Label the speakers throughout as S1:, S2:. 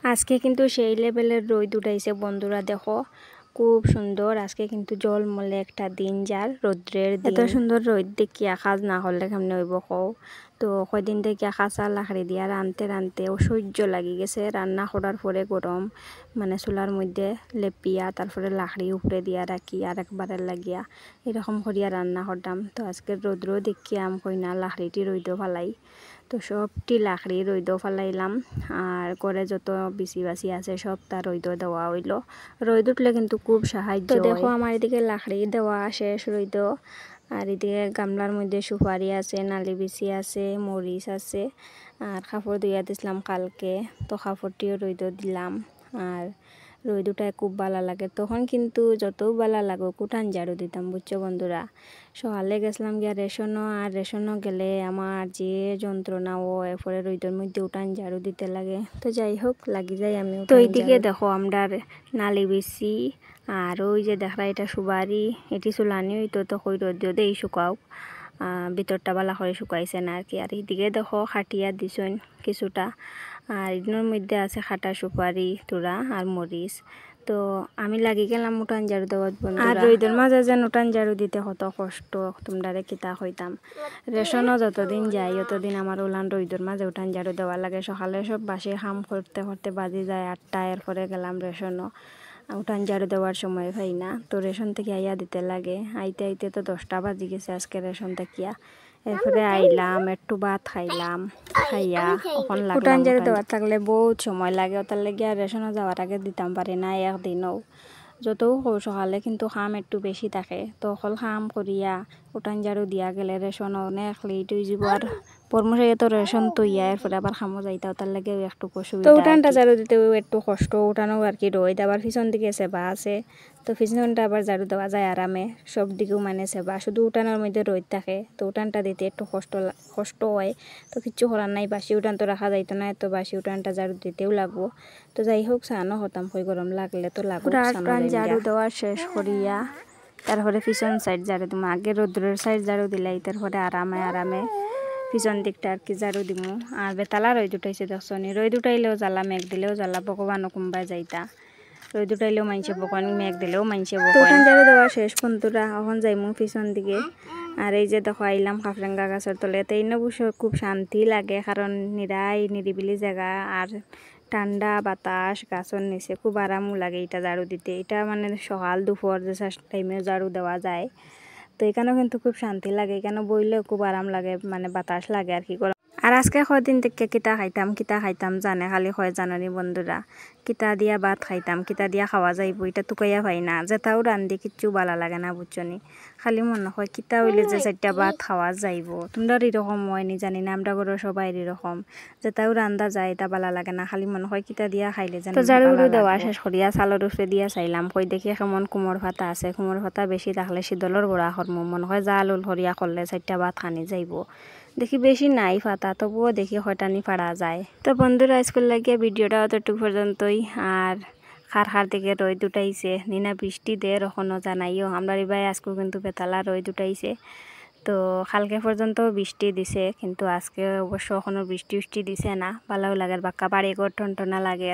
S1: আজকে কিন্তু সেই লেভেলের রোদ উঠাইছে বন্ধুরা, দেখো খুব সুন্দর। আজকে কিন্তু জলমলে একটা দিন, যার রৌদ্রের দিন। এত সুন্দর রোদ দেখি আকাশ না হলে কেমনে হইব কও। তো কয়দিন থেকে কাঁচা লাকড়ি দিয়া রানতে রানতে অসহ্য লাগি গেছে। রান্না করার পরে গরম মানে চুলার মধ্যে লেপিয়া তারপরে লাকড়ি উপরে দিয়া রাখি আর একবারে লাগিয়া এরকম করিয়া রান্না করতাম। তো আজকের রৌদ্র দেখিয়া আম কই না লাকড়িটি রইদ ফালাই। তো সবটি লাকড়ি রইদ ফালাইলাম আর করে যত বিচি বাচি আছে সব তার রইদ দেওয়া হইল। রইদ উঠলে কিন্তু খুব সাহায্য। তো দেখো আমার এদিকে লাকড়ি দেওয়া শেষ রইদ। আর এদিকে গামলার মধ্যে সুপারি আছে, নালি বিচি আছে, মরিচ আছে আর কাপড় ধুইয়া দিছিলাম কালকে। তো কাপড়টিও রইদ দিলাম আর রোদ উঠায় খুব ভালো লাগে। তখন কিন্তু যত ভালো লাগুক উঠান ঝাড়ু দিতাম, বুঝছো বন্ধুরা। সকালে গেছিলাম গিয়া রেশনও, আর রেশনও গেলে আমার যে যন্ত্রণা ও এরপরে রোদের মধ্যে উঠান ঝাড়ু দিতে লাগে। তো যাই হোক লাগি যাই আমি। তো এইদিকে দেখো আমরা নালি বিচি আর ওই যে দেখা এটা সুবারি এটি চুলানি হইতো। তো কই রোদ দিও দেই শুকাও, ভিতরটা বালা করে শুকাইছে না আর কি। আর এইদিকে দেখো খাটিয়া দিছেন কিছুটা, আর এগুলোর মধ্যে আছে খাটা সুপারি তুরা আর মরিচ। তো আমি লাগি গেলাম উঠান ঝাড়ু দেওয়ার বন্ধুরা। আর রইদের মাঝে যেন উঠান ঝাড়ু দিতে কত কষ্ট তোমরা কিতা হইতাম। রেশনও যতদিন যাই অতদিন আমার উলান রইদের মাঝে উঠান ঝাড়ু দেওয়া লাগে। সকালে সব বাসে কাম করতে করতে বাজি যায় 8টা। এরপরে গেলাম রেশনও, উঠান ঝাড়ু দেওয়ার সময় পাই না। তো রেশন থেকে আইয়া দিতে লাগে, আইতে আইতে তো 10টা বাজি গেছে আজকে রেশন থাকিয়া। এরপরে আইলাম একটু ভাত খাইলাম, খাইয়া এখন উঠান ঝাড়ু দেওয়ার থাকলে বহুত সময় লাগে। ওটার লেগে আর রেশনও যাওয়ার আগে দিতাম পারি না একদিনও। যতও সকালে কিন্তু খাম একটু বেশি থাকে। তো অকল খাম করিয়া উঠান ঝাড়ু দিয়া গেলে রেশন অনেক লেট হয়ে যাব। আর পরমশাই তো রেশন তো ইয়া এরপরে আবার খামো যাইতা, ওটার লেগে একটু অসুবিধা। তো উঠানটা ঝাড়ু দিতেও একটু কষ্ট, উঠানো আর কি রোদ। আবার পিছন দিকে সেবা আছে, তো পিছনটা আবার ঝাড়ু দেওয়া যায় আরামে। সব দিকেও মানে সেবা, শুধু উঠানোর মধ্যে রোদ থাকে। তো উঠানটা দিতে একটু কষ্ট হয়। তো কিচ্ছু করার নাই, বাসি উঠান তো রাখা যাইতো না, তো বাসি উঠানটা ঝাড়ু দিতেও লাগবো। তো যাই হোক স্নানও হতাম, কই গরম লাগলে তো লাগবো। উঠান ঝাড়ু দেওয়া শেষ করিয়া তারপরে পিছন সাইড ঝাড়ু দিমু। আগে রোদ্রের সাইড ঝাড়ু দিলাই তারপরে আরামে আরামে পিছন দিকটা আর কি ঝাড়ু দিমু। আর বেতালা রোদ উঠাইছে দেখছো নি, রোদ উঠাইলেও জ্বালা মেঘ দিলেও জ্বালা, ভগবানও কোনবাই যাইতা। রোদ উঠাইলেও মানছে বকন, মেঘ দিলেও মানছে বকন। উঠান ঝাড়ু দেওয়া শেষ বন্ধুরা, এখন যাইমু পিছন দিকে। আর এই যে দেখো আইলাম কাফরেঙ্গা গাছের তলে। তাই অবশ্য খুব শান্তি লাগে, কারণ নিরিবিলি জায়গা আর ঠান্ডা বাতাস গাছের নিচে, খুব আরামও লাগে এটা ঝাড়ু দিতে। এটা মানে সকাল দুপুর যে টাইমে ঝাড়ু দেওয়া যায়। তো এখানেও কিন্তু খুব শান্তি লাগে, এখানে বইলেও খুব আরাম লাগে, মানে বাতাস লাগে আর কি। আর আজকে কয়দিন থেকে কিতা খাইতাম জানে খালি হয় জানানি বন্ধুরা। কিতা দিয়া ভাত খাইতাম, কিতা দিয়া খাওয়া যাইব এটা টুকাইয়া পাই না। যেটাও রান্ধি কিচ্ছু ভালো লাগে না, বুঝছনি। খালি মনে হয় কিতা হইলে যে 4টা ভাত খাওয়া যাইব। তোমরা এরকম হয়নি জানি না, আমরা ঘরের সবাই এরকম। যেটাও রান্ধা যায় এটা ভালো লাগে না, খালি মনে হয় কিতা দিয়া খাইলে যেন। তো ঝাড়ু দেওয়া শেষ করিয়া চালর উপরে দিয়া চাইলাম, কই দেখি কেমন কুমোর পাতা আছে। কুমোর পাতা বেশি থাকলে শীতলের বড়া করমু, মনে হয় জাল উল হরিয়া করলে 4টা ভাত খানি যাইব। দেখি বেশি নাই পাতা, তবুও দেখি হয়টানি পারা যায়। তো বন্ধুরা স্কুল লাগিয়ে ভিডিওটা অতটুকু পর্যন্তই। আর খার থেকে রোদ উঠাইছে, নিনা বৃষ্টি দের এখনো জানাইও। আমরা এবার আজকে কিন্তু বেতালা রোদ উঠাইছে। তো কালকে পর্যন্ত বৃষ্টি দিছে, কিন্তু আজকে অবশ্য এখনো বৃষ্টি দিছে না। ভালোও লাগে, বাক্কা বাড়ি ঘর টনটনা লাগে।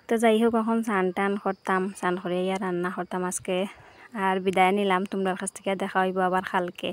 S1: তো যাই হোক এখন স্নান টান করতাম, স্নান করে রান্না করতাম আজকে। আর বিদায় নিলাম, তোমরা কাছ থেকে দেখা হইব আবার কালকে।